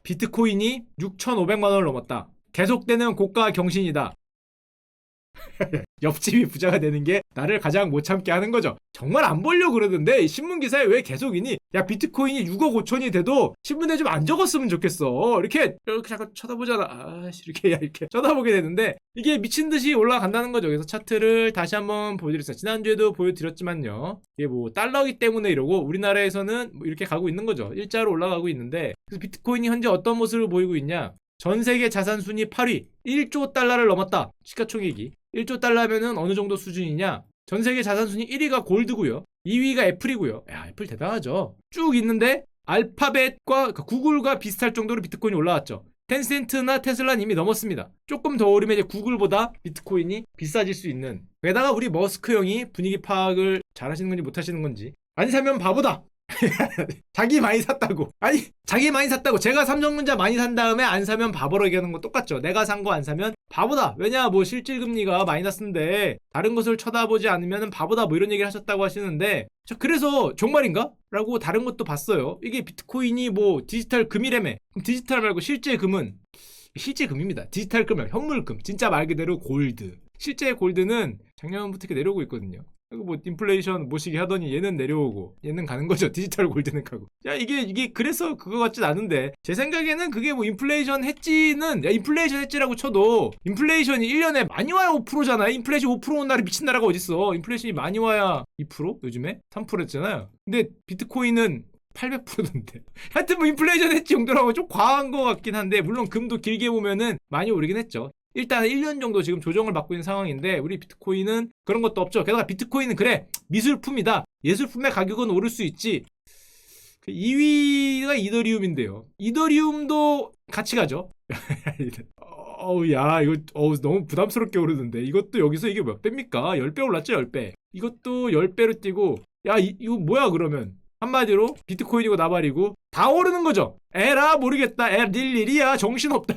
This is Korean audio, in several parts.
비트코인이 6,500만 원을 넘었다. 계속되는 고가 경신이다. 옆집이 부자가 되는 게 나를 가장 못 참게 하는 거죠. 정말 안 보려고 그러던데 신문 기사에 왜 계속이니? 야, 비트코인이 6억 5천이 돼도 신문에 좀 안 적었으면 좋겠어. 이렇게 잠깐 쳐다보잖아. 아씨, 이렇게 쳐다보게 되는데 이게 미친 듯이 올라간다는 거죠. 그래서 차트를 다시 한번 보여드렸어요. 지난주에도 보여드렸지만요. 이게 뭐 달러기 때문에 이러고 우리나라에서는 뭐 이렇게 가고 있는 거죠. 일자로 올라가고 있는데, 그래서 비트코인이 현재 어떤 모습을 보이고 있냐? 전 세계 자산 순위 8위, 1조 달러를 넘었다. 시가총액이 1조 달러면은 어느 정도 수준이냐? 전 세계 자산 순위 1위가 골드고요. 2위가 애플이고요. 야, 애플 대단하죠. 쭉 있는데 알파벳과 구글과 비슷할 정도로 비트코인이 올라왔죠. 텐센트나 테슬라는 이미 넘었습니다. 조금 더 오르면 이제 구글보다 비트코인이 비싸질 수 있는. 게다가 우리 머스크 형이 분위기 파악을 잘하시는 건지 못하시는 건지, 안 사면 바보다. 자기 많이 샀다고. 아니, 자기 많이 샀다고. 제가 삼성전자 많이 산 다음에 안 사면 바보로 얘기하는 거 똑같죠. 내가 산 거 안 사면 바보다. 왜냐, 뭐 실질금리가 마이너스인데 다른 것을 쳐다보지 않으면 바보다, 뭐 이런 얘기를 하셨다고 하시는데, 그래서 정말인가? 라고 다른 것도 봤어요. 이게 비트코인이 뭐 디지털 금이라며. 그럼 디지털 말고 실제 금은 실제 금입니다. 디지털 금은 현물금. 진짜 말 그대로 골드. 실제 골드는 작년부터 이렇게 내려오고 있거든요. 그리고 뭐 인플레이션 모시기 하더니 얘는 내려오고 얘는 가는 거죠. 디지털 골드는 가고. 야, 이게 그래서 그거 같진 않은데, 제 생각에는 그게 뭐 인플레이션 해지는, 야, 인플레이션 해지라고 쳐도 인플레이션이 1년에 많이 와야 5%잖아요. 인플레이션 5% 온 나라 미친 나라가 어딨어. 인플레이션이 많이 와야 2%? 요즘에 3%였잖아요. 근데 비트코인은 800%던데. 하여튼 뭐 인플레이션 해지 정도라고 좀 과한 것 같긴 한데, 물론 금도 길게 보면은 많이 오르긴 했죠. 일단 1년 정도 지금 조정을 받고 있는 상황인데, 우리 비트코인은 그런 것도 없죠. 게다가 비트코인은 그래, 미술품이다. 예술품의 가격은 오를 수 있지. 2위가 이더리움인데요. 이더리움도 같이 가죠. 어우, 야, 이거 너무 부담스럽게 오르는데, 이것도 여기서 이게 몇 배입니까? 10배 올랐죠, 10배. 이것도 10배로 뛰고, 야, 이거 뭐야 그러면? 한마디로 비트코인이고 나발이고 다 오르는 거죠. 에라 모르겠다. 닐 일이야. 정신없다.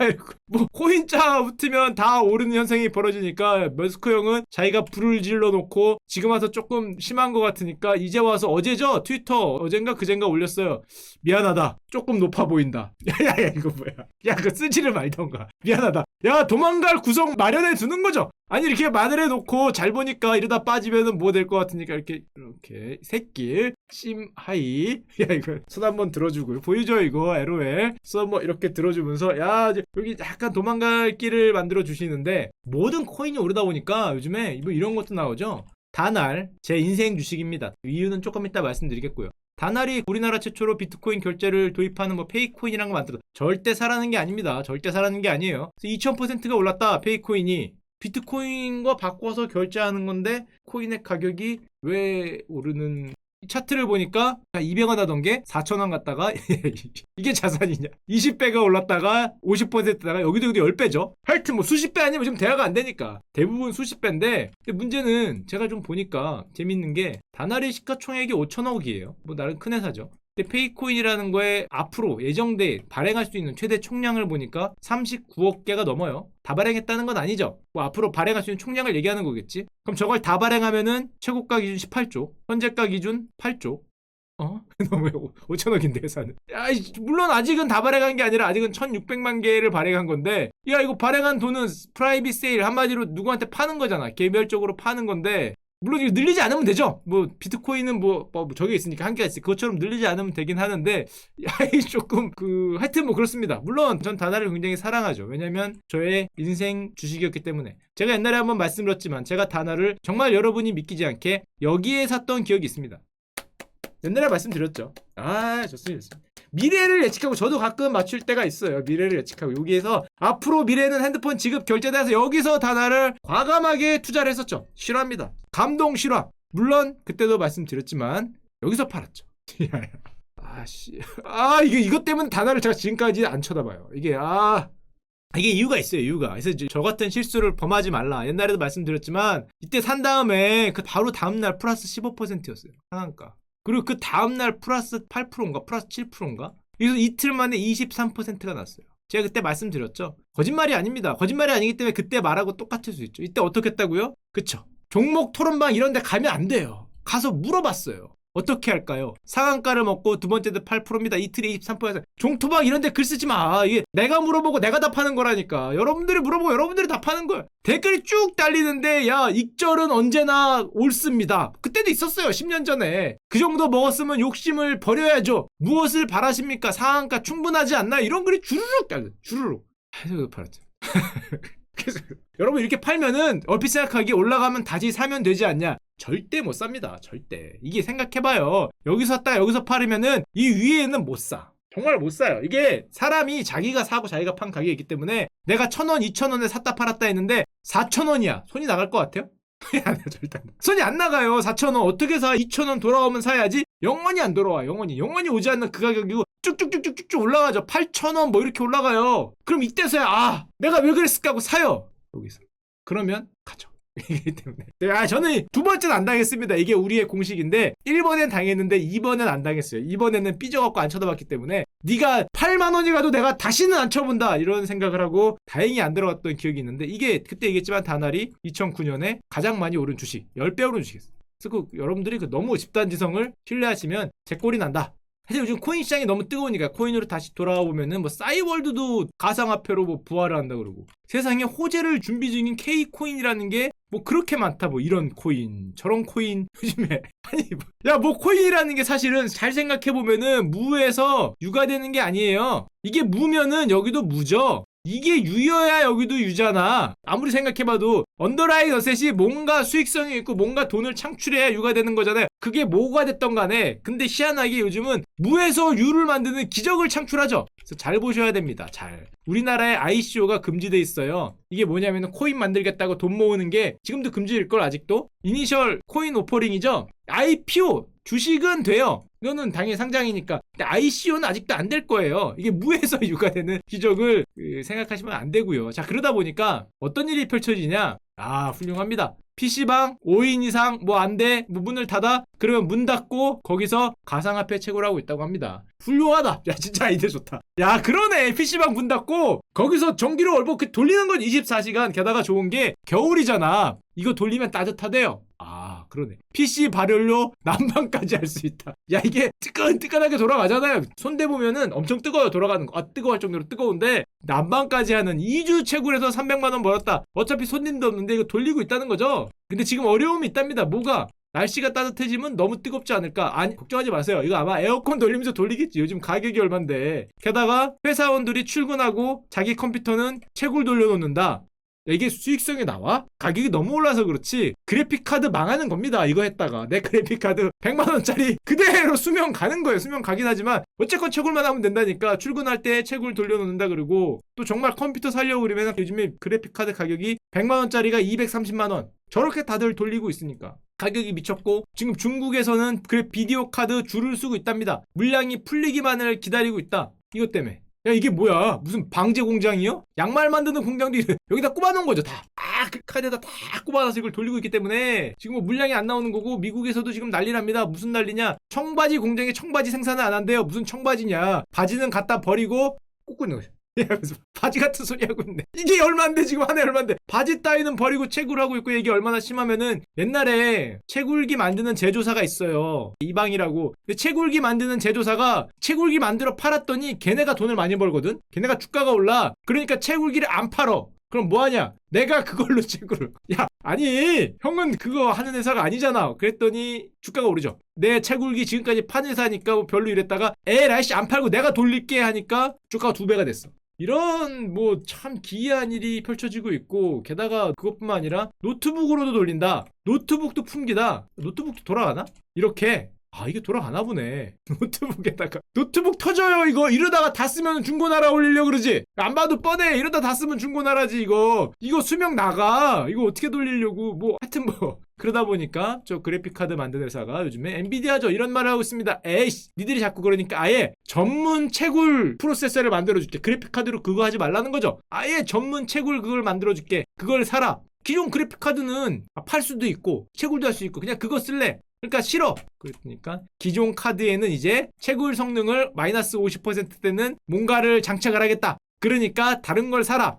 뭐 코인자 붙으면 다 오르는 현상이 벌어지니까 머스크 형은 자기가 불을 질러놓고 지금 와서 조금 심한 것 같으니까 이제 와서 어제죠? 트위터 어젠가 그젠가 올렸어요. 미안하다. 조금 높아 보인다. 야야야, 이거 뭐야. 야, 그거 쓰지를 말던가. 미안하다. 야, 도망갈 구성 마련해 두는 거죠. 아니, 이렇게 마늘해 놓고 잘 보니까 이러다 빠지면은 뭐 될 것 같으니까 이렇게 새길 심하이. 야, 이거 손 한번 들어주고 보이죠? 이거 LOL 손 한번 이렇게 들어주면서, 야, 여기 약간 도망갈 길을 만들어 주시는데, 모든 코인이 오르다 보니까 요즘에 뭐 이런 것도 나오죠. 다날, 제 인생 주식입니다. 이유는 조금 이따 말씀드리겠고요. 다날이 우리나라 최초로 비트코인 결제를 도입하는 뭐 페이코인이라는 거 만들어. 절대 사라는 게 아닙니다. 절대 사라는 게 아니에요. 2000%가 올랐다, 페이코인이. 비트코인과 바꿔서 결제하는 건데 코인의 가격이 왜 오르는, 차트를 보니까 200원 하던 게 4,000원 갔다가 이게 자산이냐. 20배가 올랐다가 50%다가 여기도 10배죠. 하여튼 뭐 수십 배 아니면 지금 대화가 안 되니까 대부분 수십 배인데, 근데 문제는 제가 좀 보니까 재밌는 게 다나리 시가총액이 5천억이에요. 뭐 나름 큰 회사죠. 근데 페이코인이라는 거에 앞으로 예정돼 발행할 수 있는 최대 총량을 보니까 39억 개가 넘어요. 다 발행했다는 건 아니죠. 뭐 앞으로 발행할 수 있는 총량을 얘기하는 거겠지. 그럼 저걸 다 발행하면은 최고가 기준 18조, 현재가 기준 8조. 너무 5천억인데 회사는. 야, 물론 아직은 다 발행한 게 아니라 아직은 1600만 개를 발행한 건데, 야, 이거 발행한 돈은 프라이빗 세일, 한마디로 누구한테 파는 거잖아. 개별적으로 파는 건데, 물론 이거 늘리지 않으면 되죠. 뭐 비트코인은 뭐 저게 있으니까 한계가 있으니 그것처럼 늘리지 않으면 되긴 하는데, 야, 조금 하여튼 뭐 그렇습니다. 물론 전 다나를 굉장히 사랑하죠. 왜냐면 저의 인생 주식이었기 때문에. 제가 옛날에 한번 말씀드렸지만 제가 다나를 정말 여러분이 믿기지 않게 여기에 샀던 기억이 있습니다. 옛날에 말씀드렸죠. 좋습니다. 미래를 예측하고, 저도 가끔 맞출 때가 있어요. 미래를 예측하고 여기에서 앞으로 미래는 핸드폰 지급 결제돼서 여기서 다나를 과감하게 투자를 했었죠. 실화입니다. 감동 실화. 물론 그때도 말씀드렸지만 여기서 팔았죠. 이것 때문에 다나를 제가 지금까지 안 쳐다봐요. 이게 이유가 있어요. 이유가. 그래서 저 같은 실수를 범하지 말라. 옛날에도 말씀드렸지만 이때 산 다음에 그 바로 다음날 플러스 15%였어요. 상한가. 그리고 그 다음날 플러스 8%인가 플러스 7%인가? 그래서 이틀 만에 23%가 났어요. 제가 그때 말씀드렸죠. 거짓말이 아닙니다. 거짓말이 아니기 때문에 그때 말하고 똑같을 수 있죠. 이때 어떻게 했다고요? 그쵸. 종목 토론방 이런 데 가면 안 돼요. 가서 물어봤어요. 어떻게 할까요? 상한가를 먹고 두 번째도 8%입니다. 이틀에 23%. 종토박 이런 데 글 쓰지 마. 이게 내가 물어보고 내가 답하는 거라니까. 여러분들이 물어보고 여러분들이 답하는 거야. 댓글이 쭉 달리는데 야 익절은 언제나 옳습니다. 그때도 있었어요. 10년 전에. 그 정도 먹었으면 욕심을 버려야죠. 무엇을 바라십니까? 상한가 충분하지 않나? 이런 글이 주르륵 달려. 주르륵. 해서 팔았죠. 그래서 여러분 이렇게 팔면은 얼핏 생각하기에 올라가면 다시 사면 되지 않냐? 절대 못 삽니다. 절대. 이게 생각해봐요. 여기서 샀다가 여기서 팔으면은 이 위에는 못 사. 정말 못 사요. 이게 사람이 자기가 사고 자기가 판 가격이 있기 때문에 내가 1,000원, 2,000원에 샀다 팔았다 했는데 4,000원이야. 손이 나갈 것 같아요? 손이 안 나요. 절대 안 나요. 손이 안 나가요. 4,000원. 어떻게 사? 2,000원 돌아오면 사야지. 영원히 안 돌아와. 영원히 오지 않는 그 가격이고 쭉쭉쭉쭉쭉 올라가죠. 8,000원 뭐 이렇게 올라가요. 그럼 이때서야 아 내가 왜 그랬을까 하고 사요. 여기서. 그러면 가죠. 이기 때문에 저는 두 번째는 안 당했습니다. 이게 우리의 공식인데 1번엔 당했는데 2번은 안 당했어요. 2번에는 삐져갖고 안 쳐다봤기 때문에 네가 8만 원이 가도 내가 다시는 안 쳐본다 이런 생각을 하고 다행히 안 들어갔던 기억이 있는데 이게 그때 얘기했지만 다날이 2009년에 가장 많이 오른 주식 10배 오른 주식이었어요. 그래서 여러분들이 너무 집단지성을 신뢰하시면 제 꼴이 난다. 사실 요즘 코인 시장이 너무 뜨거우니까 코인으로 다시 돌아와 보면은 뭐 싸이월드도 가상화폐로 뭐 부활을 한다 그러고 세상에 호재를 준비 중인 K코인이라는 게 뭐 그렇게 많다 뭐 이런 코인 저런 코인 요즘에 아니 야 뭐 코인이라는 게 사실은 잘 생각해 보면은 무에서 유가 되는 게 아니에요. 이게 무면은 여기도 무죠. 이게 유여야 여기도 유잖아. 아무리 생각해봐도 언더라인 어셋이 뭔가 수익성이 있고 뭔가 돈을 창출해야 유가 되는 거잖아요. 그게 뭐가 됐던 간에 근데 희한하게 요즘은 무에서 유를 만드는 기적을 창출하죠. 그래서 잘 보셔야 됩니다. 잘. 우리나라에 ICO가 금지돼 있어요. 이게 뭐냐면 코인 만들겠다고 돈 모으는 게 지금도 금지일걸 아직도. 이니셜 코인 오퍼링이죠. IPO 주식은 돼요. 이거는 당연히 상장이니까. 근데 ICO는 아직도 안 될 거예요. 이게 무에서 유가되는 기적을 생각하시면 안 되고요. 자 그러다 보니까 어떤 일이 펼쳐지냐. 아 훌륭합니다. PC방 5인 이상 뭐 안 돼. 뭐 문을 닫아. 그러면 문 닫고 거기서 가상화폐 채굴 하고 있다고 합니다. 훌륭하다. 야 진짜 아이디어 좋다. 야 그러네. PC방 문 닫고 거기서 전기로 얼버 돌리는 건 24시간. 게다가 좋은 게 겨울이잖아. 이거 돌리면 따뜻하대요. 아 그러네. PC 발열로 난방까지 할 수 있다. 야 이게 뜨끈뜨끈하게 돌아가잖아요. 손 대보면은 엄청 뜨거워요. 돌아가는 거. 아 뜨거워할 정도로 뜨거운데 난방까지 하는 2주 채굴해서 300만 원 벌었다. 어차피 손님도 없는데 이거 돌리고 있다는 거죠. 근데 지금 어려움이 있답니다. 뭐가? 날씨가 따뜻해지면 너무 뜨겁지 않을까? 아니 걱정하지 마세요. 이거 아마 에어컨 돌리면서 돌리겠지. 요즘 가격이 얼만데. 게다가 회사원들이 출근하고 자기 컴퓨터는 채굴 돌려놓는다. 이게 수익성이 나와? 가격이 너무 올라서 그렇지 그래픽카드 망하는 겁니다. 이거 했다가 내 그래픽카드 100만원짜리 그대로 수명 가는 거예요. 수명 가긴 하지만 어쨌건 채굴만 하면 된다니까. 출근할 때 채굴 돌려놓는다 그러고 또 정말 컴퓨터 살려고 그러면 요즘에 그래픽카드 가격이 100만원짜리가 230만원 저렇게 다들 돌리고 있으니까 가격이 미쳤고 지금 중국에서는 비디오 카드 줄을 쓰고 있답니다. 물량이 풀리기만을 기다리고 있다. 이것 때문에. 야 이게 뭐야 무슨 방제 공장이요? 양말 만드는 공장도 여기다 꼽아놓은 거죠. 다 그 카드에다 다 꼽아놔서 이걸 돌리고 있기 때문에 지금 뭐 물량이 안 나오는 거고 미국에서도 지금 난리납니다. 무슨 난리냐. 청바지 공장에 청바지 생산을 안 한대요. 무슨 청바지냐. 바지는 갖다 버리고 꽂고 있는 거죠. 바지 같은 소리 하고 있네. 이게 얼만데 지금 한 해 얼만데. 바지 따위는 버리고 채굴하고 있고 이게 얼마나 심하면은 옛날에 채굴기 만드는 제조사가 있어요. 이방이라고. 근데 채굴기 만드는 제조사가 채굴기 만들어 팔았더니 걔네가 돈을 많이 벌거든. 걔네가 주가가 올라. 그러니까 채굴기를 안 팔어. 그럼 뭐하냐? 내가 그걸로 채굴을. 야 아니 형은 그거 하는 회사가 아니잖아. 그랬더니 주가가 오르죠. 내 채굴기 지금까지 판 회사니까 뭐 별로 이랬다가 에라이씨 안 팔고 내가 돌릴게 하니까 주가가 2배가 됐어. 이런 뭐 참 기이한 일이 펼쳐지고 있고 게다가 그것뿐만 아니라 노트북으로도 돌린다. 노트북도 풍기다. 노트북도 돌아가나? 이렇게 아 이게 돌아가나 보네. 노트북에다가 노트북 터져요 이거. 이러다가 다 쓰면 중고나라 올리려고 그러지. 안 봐도 뻔해. 이러다 다 쓰면 중고나라지 이거. 이거 수명 나가. 이거 어떻게 돌리려고. 뭐 하여튼 뭐 그러다 보니까 저 그래픽카드 만드는 회사가 요즘에 엔비디아죠 이런 말을 하고 있습니다. 에이씨 니들이 자꾸 그러니까 아예 전문 채굴 프로세서를 만들어줄게. 그래픽카드로 그거 하지 말라는 거죠. 아예 전문 채굴 그걸 만들어줄게. 그걸 사라. 기존 그래픽카드는 팔 수도 있고 채굴도 할 수 있고 그냥 그거 쓸래. 그러니까 싫어. 그러니까 기존 카드에는 이제 채굴 성능을 마이너스 50%되는 뭔가를 장착을 하겠다. 그러니까 다른 걸 사라.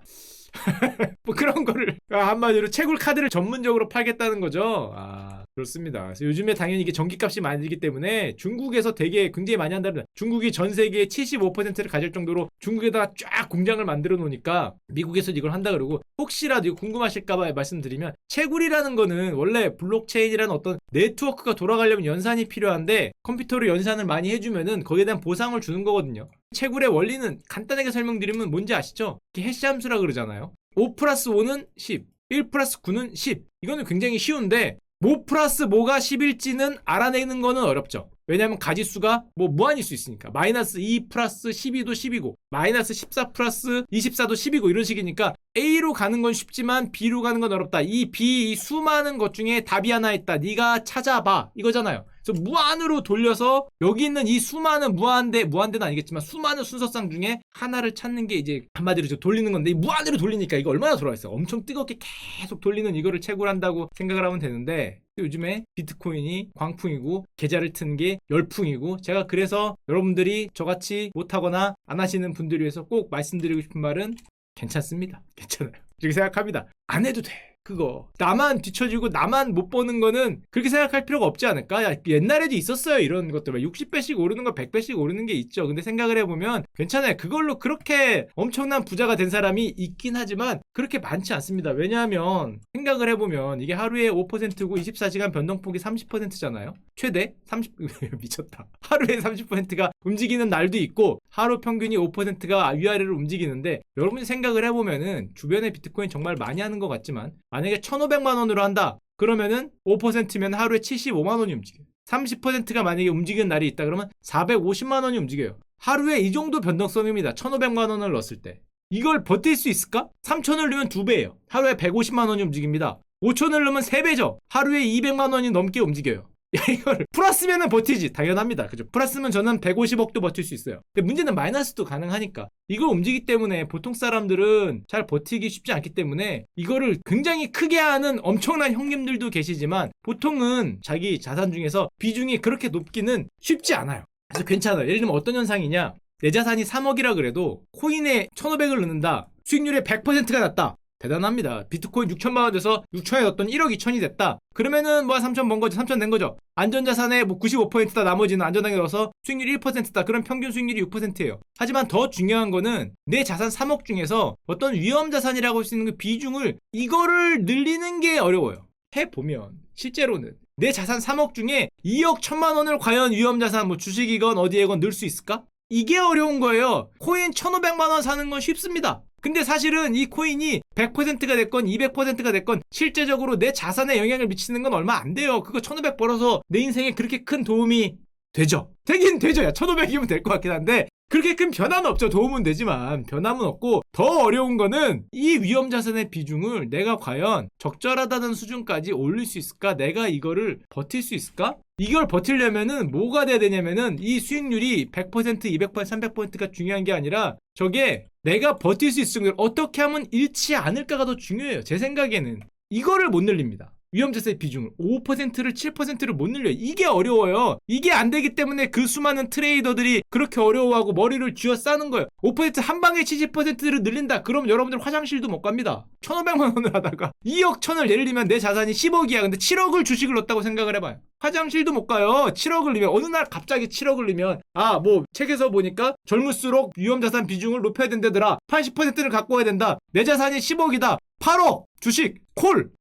뭐 그런 거를 한마디로 채굴 카드를 전문적으로 팔겠다는 거죠. 아 그렇습니다. 그래서 요즘에 당연히 이게 전기값이 많이 들기 때문에 중국에서 되게 굉장히 많이 한다면 중국이 전 세계의 75%를 가질 정도로 중국에다가 쫙 공장을 만들어 놓으니까 미국에서 이걸 한다 그러고 혹시라도 이거 궁금하실까봐 말씀드리면 채굴이라는 거는 원래 블록체인이라는 어떤 네트워크가 돌아가려면 연산이 필요한데 컴퓨터로 연산을 많이 해주면은 거기에 대한 보상을 주는 거거든요. 채굴의 원리는 간단하게 설명드리면 뭔지 아시죠? 이게 해시 함수라 그러잖아요. 5 플러스 5는 10, 1 플러스 9는 10. 이거는 굉장히 쉬운데 뭐 플러스 뭐가 10일지는 알아내는 거는 어렵죠. 왜냐하면 가지수가 뭐 무한일 수 있으니까. 마이너스 2 플러스 12도 10이고 마이너스 14 플러스 24도 10이고 이런 식이니까 A로 가는 건 쉽지만 B로 가는 건 어렵다. 이 B, 이 수많은 것 중에 답이 하나 있다. 네가 찾아봐. 이거잖아요. 그래서 무한으로 돌려서 여기 있는 이 수많은 무한대는 아니겠지만 수많은 순서상 중에 하나를 찾는 게 이제 한마디로 돌리는 건데 이 무한으로 돌리니까 이거 얼마나 돌아가 있어요. 엄청 뜨겁게 계속 돌리는 이거를 채굴한다고 생각을 하면 되는데 요즘에 비트코인이 광풍이고 계좌를 트는 게 열풍이고 제가 그래서 여러분들이 저같이 못하거나 안 하시는 분들을 위해서 꼭 말씀드리고 싶은 말은 괜찮습니다. 괜찮아요. 이렇게 생각합니다. 안 해도 돼. 그거 나만 뒤처지고 나만 못 버는 거는 그렇게 생각할 필요가 없지 않을까? 야, 옛날에도 있었어요. 이런 것들 60배씩 오르는 거 100배씩 오르는 게 있죠. 근데 생각을 해보면 괜찮아요. 그걸로 그렇게 엄청난 부자가 된 사람이 있긴 하지만 그렇게 많지 않습니다. 왜냐하면 생각을 해보면 이게 하루에 5%고 24시간 변동폭이 30%잖아요. 최대 30 미쳤다. 하루에 30%가 움직이는 날도 있고 하루 평균이 5%가 위아래로 움직이는데 여러분이 생각을 해보면은 주변에 비트코인 정말 많이 하는 것 같지만 만약에 1,500만 원으로 한다. 그러면은 5%면 하루에 75만 원이 움직여요. 30%가 만약에 움직이는 날이 있다 그러면 450만 원이 움직여요. 하루에 이 정도 변동성입니다. 1,500만 원을 넣었을 때. 이걸 버틸 수 있을까? 3,000을 넣으면 2배예요. 하루에 150만 원이 움직입니다. 5,000을 넣으면 3배죠. 하루에 200만 원이 넘게 움직여요. 야, 이걸 플러스면은 버티지. 당연합니다. 그죠? 플러스면 저는 150억도 버틸 수 있어요. 근데 문제는 마이너스도 가능하니까. 이걸 움직이기 때문에 보통 사람들은 잘 버티기 쉽지 않기 때문에 이거를 굉장히 크게 하는 엄청난 형님들도 계시지만 보통은 자기 자산 중에서 비중이 그렇게 높기는 쉽지 않아요. 그래서 괜찮아요. 예를 들면 어떤 현상이냐. 내 자산이 3억이라 그래도 코인에 1,500을 넣는다. 수익률의 100%가 났다. 대단합니다. 비트코인 6천만 원 돼서 6천에 넣었던 1억 2천이 됐다. 그러면은 뭐 3천 번 거죠. 3천 된 거죠. 안전자산의 뭐 95%다. 나머지는 안전하게 넣어서 수익률이 1%다. 그럼 평균 수익률이 6%예요. 하지만 더 중요한 거는 내 자산 3억 중에서 어떤 위험자산이라고 할 수 있는 그 비중을 이거를 늘리는 게 어려워요. 해보면 실제로는 내 자산 3억 중에 2억 1천만 원을 과연 위험자산 뭐 주식이건 어디에건 넣을 수 있을까? 이게 어려운 거예요. 코인 1,500만 원 사는 건 쉽습니다. 근데 사실은 이 코인이 100%가 됐건 200%가 됐건 실제적으로 내 자산에 영향을 미치는 건 얼마 안 돼요. 그거 1,500 벌어서 내 인생에 그렇게 큰 도움이 되죠. 되긴 되죠. 야, 1,500이면 될 것 같긴 한데 그렇게 큰 변화는 없죠. 도움은 되지만 변함은 없고 더 어려운 거는 이 위험 자산의 비중을 내가 과연 적절하다는 수준까지 올릴 수 있을까? 내가 이거를 버틸 수 있을까? 이걸 버틸려면은 뭐가 돼야 되냐면은 이 수익률이 100%, 200%, 300%가 중요한 게 아니라 저게 내가 버틸 수 있을 정도로 어떻게 하면 잃지 않을까가 더 중요해요. 제 생각에는 이거를 못 늘립니다. 위험자산의 비중을 5%를 7%를 못 늘려요. 이게 어려워요. 이게 안 되기 때문에 그 수많은 트레이더들이 그렇게 어려워하고 머리를 쥐어싸는 거예요. 5%한 방에 70%를 늘린다. 그럼 여러분들 화장실도 못 갑니다. 1,500만 원을 하다가 2억 1천을 예를 들면 내 자산이 10억이야. 근데 7억을 주식을 넣었다고 생각을 해봐요. 화장실도 못 가요. 7억을 넣으면 어느 날 갑자기 7억을 넣으면 뭐 책에서 보니까 젊을수록 위험자산 비중을 높여야 된다더라. 80%를 갖고 와야 된다. 내 자산이 10억이다. 8억 주식 콜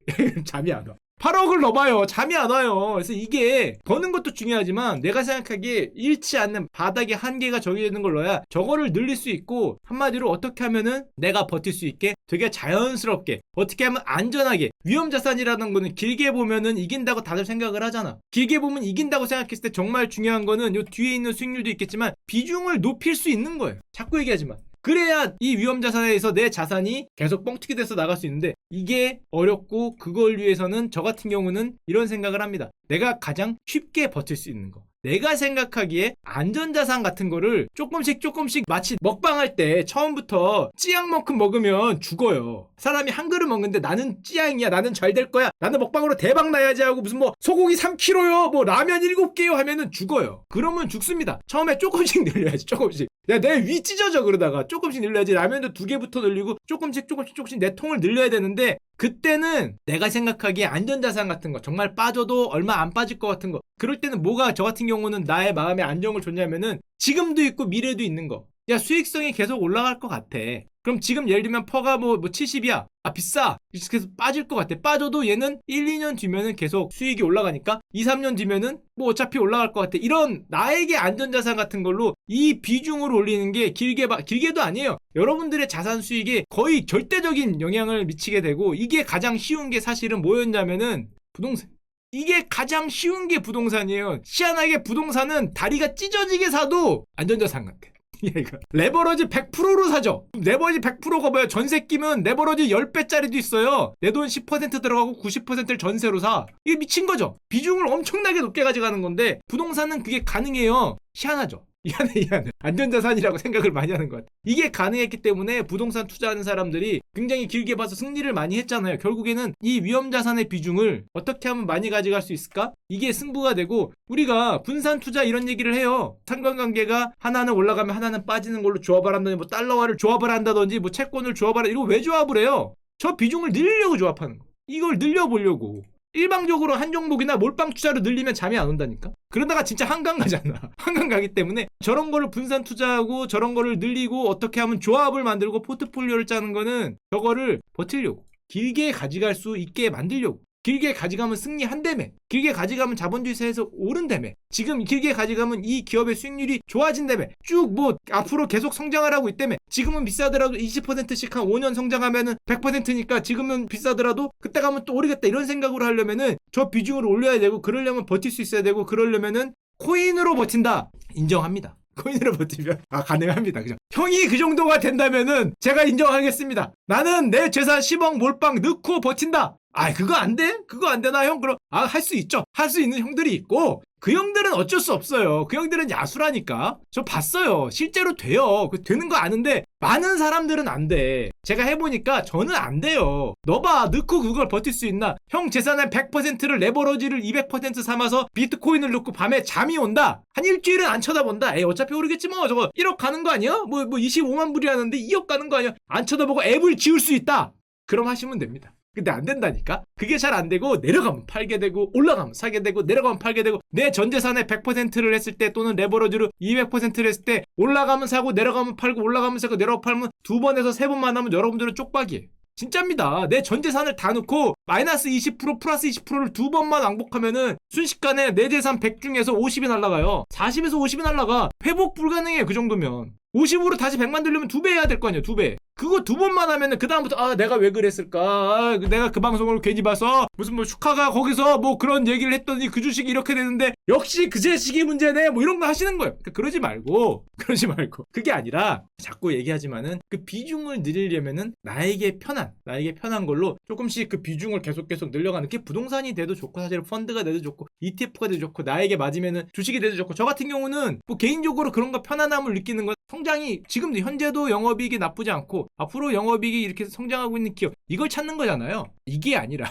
잠이 안 와. 8억을 넣어봐요. 잠이 안 와요. 그래서 이게 버는 것도 중요하지만 내가 생각하기에 잃지 않는 바닥에 한계가 정해지는 걸 넣어야 저거를 늘릴 수 있고 한마디로 어떻게 하면은 내가 버틸 수 있게 되게 자연스럽게 어떻게 하면 안전하게 위험자산이라는 거는 길게 보면은 이긴다고 다들 생각을 하잖아. 길게 보면 이긴다고 생각했을 때 정말 중요한 거는 요 뒤에 있는 수익률도 있겠지만 비중을 높일 수 있는 거예요. 자꾸 얘기하지만. 그래야 이 위험자산에서 내 자산이 계속 뻥튀기 돼서 나갈 수 있는데 이게 어렵고 그걸 위해서는 저 같은 경우는 이런 생각을 합니다. 내가 가장 쉽게 버틸 수 있는 거. 내가 생각하기에 안전자산 같은 거를 조금씩 마치 먹방할 때 처음부터 찌양만큼 먹으면 죽어요. 사람이 한 그릇 먹는데 나는 찌양이야. 나는 잘 될 거야. 나는 먹방으로 대박 나야지 하고 무슨 뭐 소고기 3kg요. 뭐 라면 7개요 하면은 죽어요. 그러면 죽습니다. 처음에 조금씩 늘려야지. 조금씩. 야, 내 위 찢어져 그러다가 조금씩 늘려야지. 라면도 2개부터 늘리고 조금씩 내 통을 늘려야 되는데 그때는 내가 생각하기에 안전자산 같은 거 정말 빠져도 얼마 안 빠질 것 같은 거 그럴 때는 뭐가 저 같은 경우는 나의 마음에 안정을 줬냐면은 지금도 있고 미래도 있는 거. 야, 수익성이 계속 올라갈 것 같아. 그럼 지금 예를 들면 퍼가 뭐 70이야. 아, 비싸. 계속 빠질 것 같아. 빠져도 얘는 1, 2년 뒤면은 계속 수익이 올라가니까 2, 3년 뒤면은 뭐 어차피 올라갈 것 같아. 이런 나에게 안전자산 같은 걸로 이 비중을 올리는 게 길게도 아니에요. 여러분들의 자산 수익에 거의 절대적인 영향을 미치게 되고 이게 가장 쉬운 게 사실은 뭐였냐면은 부동산. 이게 가장 쉬운 게 부동산이에요. 희한하게 부동산은 다리가 찢어지게 사도 안전자산 같아. 레버러지 100%로 사죠. 레버러지 100%가 뭐야? 전세 끼면 레버러지 10배짜리도 있어요. 내 돈 10% 들어가고 90%를 전세로 사. 이게 미친 거죠. 비중을 엄청나게 높게 가져가는 건데 부동산은 그게 가능해요. 희한하죠. 희한해. 안전자산이라고 생각을 많이 하는 것 같아. 이게 가능했기 때문에 부동산 투자하는 사람들이 굉장히 길게 봐서 승리를 많이 했잖아요. 결국에는 이 위험자산의 비중을 어떻게 하면 많이 가져갈 수 있을까? 이게 승부가 되고 우리가 분산 투자 이런 얘기를 해요. 상관관계가 하나는 올라가면 하나는 빠지는 걸로 조합을 한다든지 뭐 달러화를 조합을 한다든지 뭐 채권을 조합을 이거 왜 조합을 해요? 저 비중을 늘리려고 조합하는 거. 이걸 늘려보려고. 일방적으로 한 종목이나 몰빵 투자로 늘리면 잠이 안 온다니까. 그러다가 진짜 한강 가잖아. 한강 가기 때문에 저런 거를 분산 투자하고 저런 거를 늘리고 어떻게 하면 조합을 만들고 포트폴리오를 짜는 거는 저거를 버틸려고 길게 가져갈 수 있게 만들려고. 길게 가져가면 승리한다며. 길게 가져가면 자본주의 사회에서 오른다며. 지금 길게 가져가면 이 기업의 수익률이 좋아진다며. 쭉 뭐 앞으로 계속 성장을 하고 있다며. 지금은 비싸더라도 20%씩 한 5년 성장하면은 100%니까 지금은 비싸더라도 그때 가면 또 오르겠다 이런 생각으로 하려면은 저 비중을 올려야 되고 그러려면 버틸 수 있어야 되고 그러려면은 코인으로 버틴다. 인정합니다. 코인으로 버티면 가능합니다. 그죠? 형이 그 정도가 된다면은 제가 인정하겠습니다. 나는 내 재산 10억 몰빵 넣고 버틴다. 그거 안 돼? 그거 안 되나 형? 그럼 할 수 있죠. 할 수 있는 형들이 있고 그 형들은 어쩔 수 없어요. 그 형들은 야수라니까. 저 봤어요. 실제로 돼요. 되는 거 아는데 많은 사람들은 안 돼. 제가 해보니까 저는 안 돼요. 너 봐. 넣고 그걸 버틸 수 있나? 형 재산의 100%를 레버러지를 200% 삼아서 비트코인을 넣고 밤에 잠이 온다. 한 일주일은 안 쳐다본다. 어차피 오르겠지 뭐. 저거 1억 가는 거 아니야? 뭐 25만 불이 하는데 2억 가는 거 아니야? 안 쳐다보고 앱을 지울 수 있다. 그럼 하시면 됩니다. 근데 안 된다니까? 그게 잘 안 되고 내려가면 팔게 되고 올라가면 사게 되고 내려가면 팔게 되고 내 전재산의 100%를 했을 때 또는 레버러지로 200%를 했을 때 올라가면 사고 내려가면 팔고 올라가면 사고 내려가면 팔면 2번에서 3번만 하면 여러분들은 쪽박이에요. 진짜입니다. 내 전재산을 다 넣고 마이너스 20% 플러스 20%를 2번만 왕복하면은 순식간에 내 재산 100 중에서 50이 날라가요. 40에서 50이 날라가. 회복 불가능해요. 그 정도면. 50으로 다시 100 만들려면 2배 해야 될 거 아니에요. 2배. 그거 2번만 하면은 그다음부터 내가 왜 그랬을까? 내가 그 방송을 괜히 봐서 무슨 뭐 슈카가 거기서 뭐 그런 얘기를 했더니 그 주식이 이렇게 되는데 역시 그 자식이 문제네. 뭐 이런 거 하시는 거예요. 그러지 말고 그게 아니라 자꾸 얘기하지만은 그 비중을 늘리려면은 나에게 편한 걸로 조금씩 그 비중을 계속 늘려가는 게 부동산이 돼도 좋고 사실 펀드가 돼도 좋고 ETF가 돼도 좋고 나에게 맞으면은 주식이 돼도 좋고 저 같은 경우는 뭐 개인적으로 그런 거 편안함을 느끼는 건 성장이 지금도 현재도 영업이익이 나쁘지 않고 앞으로 영업이익이 이렇게 성장하고 있는 기업 이걸 찾는 거잖아요. 이게 아니라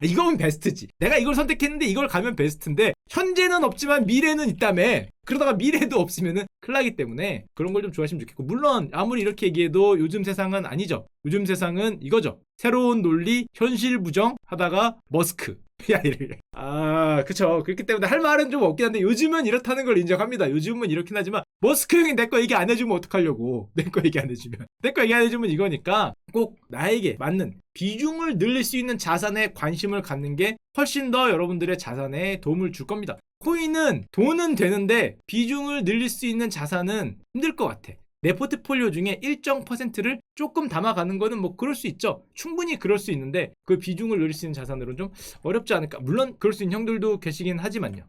이거면 베스트지. 내가 이걸 선택했는데 이걸 가면 베스트인데 현재는 없지만 미래는 있다며. 그러다가 미래도 없으면은 큰일 나기 때문에 그런 걸 좀 좋아하시면 좋겠고 물론 아무리 이렇게 얘기해도 요즘 세상은 아니죠. 요즘 세상은 이거죠. 새로운 논리 현실 부정 하다가 머스크 그쵸. 그렇기 때문에 할 말은 좀 없긴 한데 요즘은 이렇다는 걸 인정합니다. 요즘은 이렇긴 하지만 머스크 형이 내 거 얘기 안 해주면 어떡하려고. 내 거 얘기 안 해주면 이거니까 꼭 나에게 맞는 비중을 늘릴 수 있는 자산에 관심을 갖는 게 훨씬 더 여러분들의 자산에 도움을 줄 겁니다. 코인은 돈은 되는데 비중을 늘릴 수 있는 자산은 힘들 것 같아. 내 포트폴리오 중에 일정 퍼센트를 조금 담아가는 거는 뭐 그럴 수 있죠. 충분히 그럴 수 있는데 그 비중을 늘릴 수 있는 자산으로는 좀 어렵지 않을까. 물론 그럴 수 있는 형들도 계시긴 하지만요.